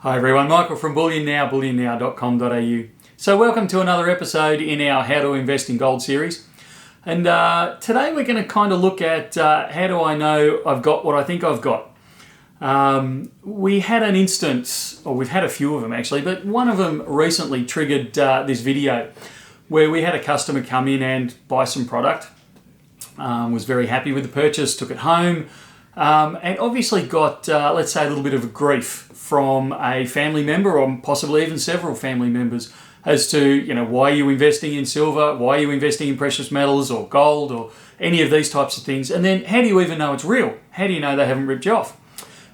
Hi everyone, Michael from Bullion Now, bullionnow.com.au. So welcome to another episode in our How to Invest in Gold series. And today we're going to kind of look at how do I know I've got what I think I've got. We had an instance, or we've had a few of them actually, but one of them recently triggered this video where we had a customer come in and buy some product, was very happy with the purchase, took it home, and obviously got, let's say, a little bit of grief from a family member or possibly even several family members as to, why are you investing in silver? Why are you investing in precious metals or gold or any of these types of things? And then how do you even know it's real? How do you know they haven't ripped you off?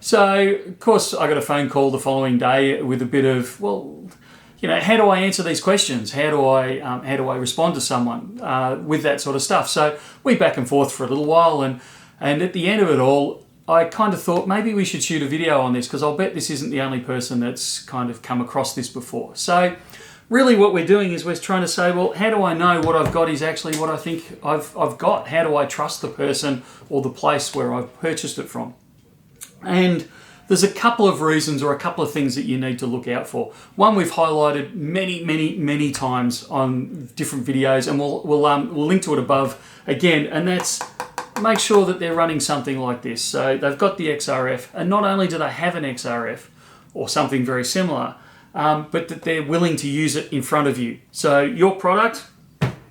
So, of course, I got a phone call the following day with a bit of, how do I answer these questions? How do I respond to someone with that sort of stuff? So we back and forth for a little while, and at the end of it all, I kind of thought maybe we should shoot a video on this because I'll bet this isn't the only person that's kind of come across this before. So really what we're doing is we're trying to say, well, how do I know what I've got is actually what I think I've got? How do I trust the person or the place where I've purchased it from? And there's a couple of reasons or a couple of things that you need to look out for. One we've highlighted many times on different videos, and we'll link to it above again, and that's make sure that they're running something like this. So they've got the XRF, and not only do they have an XRF or something very similar, but that they're willing to use it in front of you. So your product,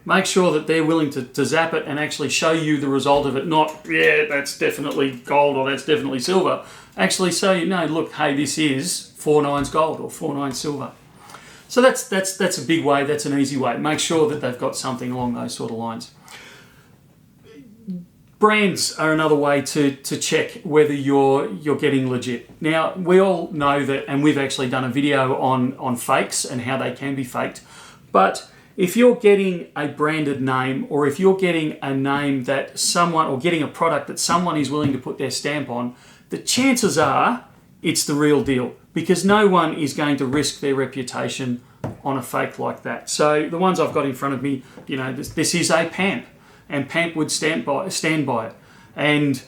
make sure that they're willing to zap it and actually show you the result of it, not, yeah, that's definitely gold or that's definitely silver. Actually say, look, hey, this is 4/9 gold or 4/9 silver. So that's a big way, that's an easy way. Make sure that they've got something along those sort of lines. Brands are another way to check whether you're getting legit. Now, we all know that, and we've actually done a video on fakes and how they can be faked. But if you're getting a branded name, or if you're getting a name that someone, or getting a product that someone is willing to put their stamp on, the chances are it's the real deal, because no one is going to risk their reputation on a fake like that. So the ones I've got in front of me, this is a PAMP. And PAMP would stand by it, and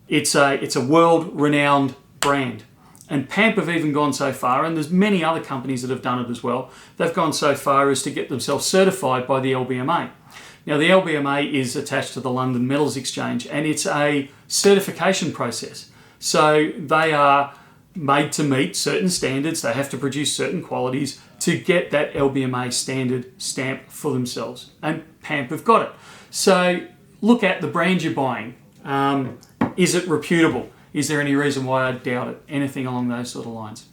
it's a world-renowned brand. And PAMP have even gone so far, and there's many other companies that have done it as well. They've gone so far as to get themselves certified by the LBMA. Now, the LBMA is attached to the London Metals Exchange, and it's a certification process. So they are made to meet certain standards. They have to produce certain qualities to get that LBMA standard stamp for themselves. And PAMP have got it. So look at the brand you're buying. Is it reputable? Is there any reason why I'd doubt it? Anything along those sort of lines.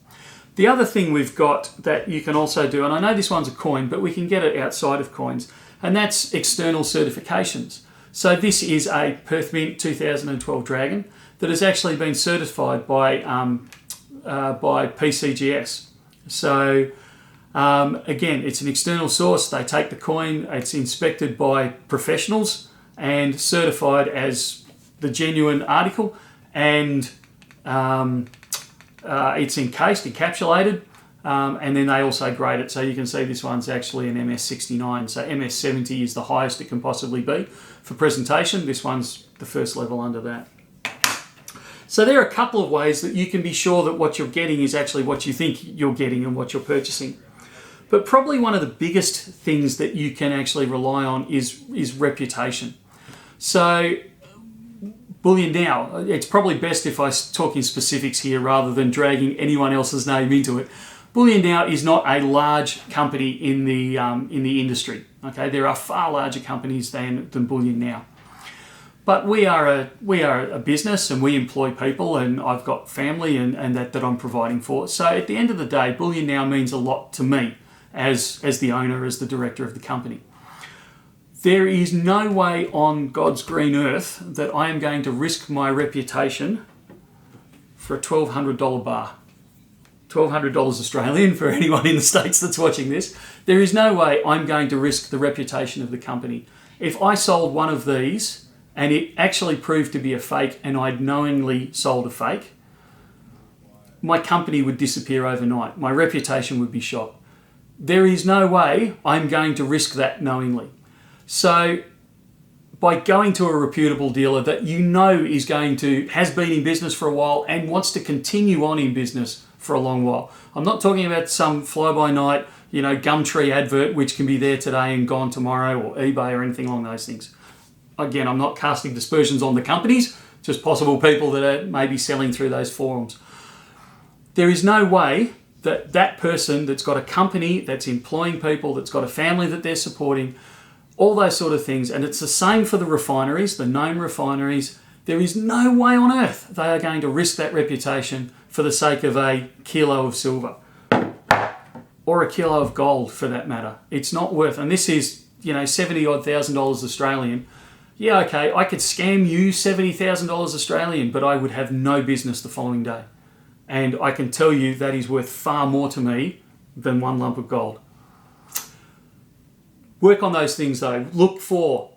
The other thing we've got that you can also do, and I know this one's a coin, but we can get it outside of coins, and that's external certifications. So this is a Perth Mint 2012 Dragon that has actually been certified by PCGS. So again, it's an external source. They take the coin, it's inspected by professionals and certified as the genuine article, and it's encased, encapsulated, and then they also grade it. So you can see this one's actually an MS69. So MS70 is the highest it can possibly be for presentation. This one's the first level under that. So there are a couple of ways that you can be sure that what you're getting is actually what you think you're getting and what you're purchasing. But probably one of the biggest things that you can actually rely on is reputation. So Bullion Now, it's probably best if I talk in specifics here rather than dragging anyone else's name into it. Bullion Now is not a large company in the industry. Okay, there are far larger companies than Bullion Now. But we are a business, and we employ people, and I've got family and that I'm providing for. So at the end of the day, Bullion Now means a lot to me as the owner, as the director of the company. There is no way on God's green earth that I am going to risk my reputation for a $1,200 bar. $1,200 Australian for anyone in the States that's watching this. There is no way I'm going to risk the reputation of the company. If I sold one of these and it actually proved to be a fake and I'd knowingly sold a fake, my company would disappear overnight. My reputation would be shot. There is no way I'm going to risk that knowingly. So by going to a reputable dealer that has been in business for a while and wants to continue on in business for a long while. I'm not talking about some fly-by-night, Gumtree advert which can be there today and gone tomorrow, or eBay or anything along those things. Again, I'm not casting dispersions on the companies, just possible people that are maybe selling through those forums. There is no way that that person that's got a company, that's employing people, that's got a family that they're supporting, all those sort of things, and it's the same for the refineries, the known refineries, there is no way on earth they are going to risk that reputation for the sake of a kilo of silver or a kilo of gold for that matter. It's not worth, and this is, $70,000 Australian. Yeah, okay, I could scam you $70,000 Australian, but I would have no business the following day. And I can tell you that is worth far more to me than one lump of gold. Work on those things though. Look for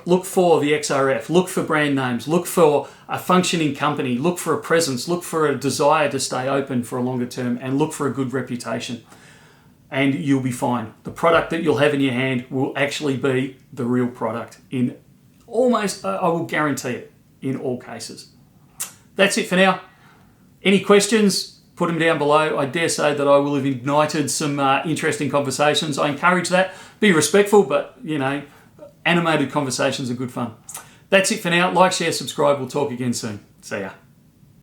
the XRF, look for brand names, look for a functioning company, look for a presence, look for a desire to stay open for a longer term, and look for a good reputation. And you'll be fine. The product that you'll have in your hand will actually be the real product in almost, I will guarantee it, in all cases. That's it for now. Any questions? Put them down below. I dare say that I will have ignited some interesting conversations. I encourage that. Be respectful, but, animated conversations are good fun. That's it for now. Like, share, subscribe. We'll talk again soon. See ya.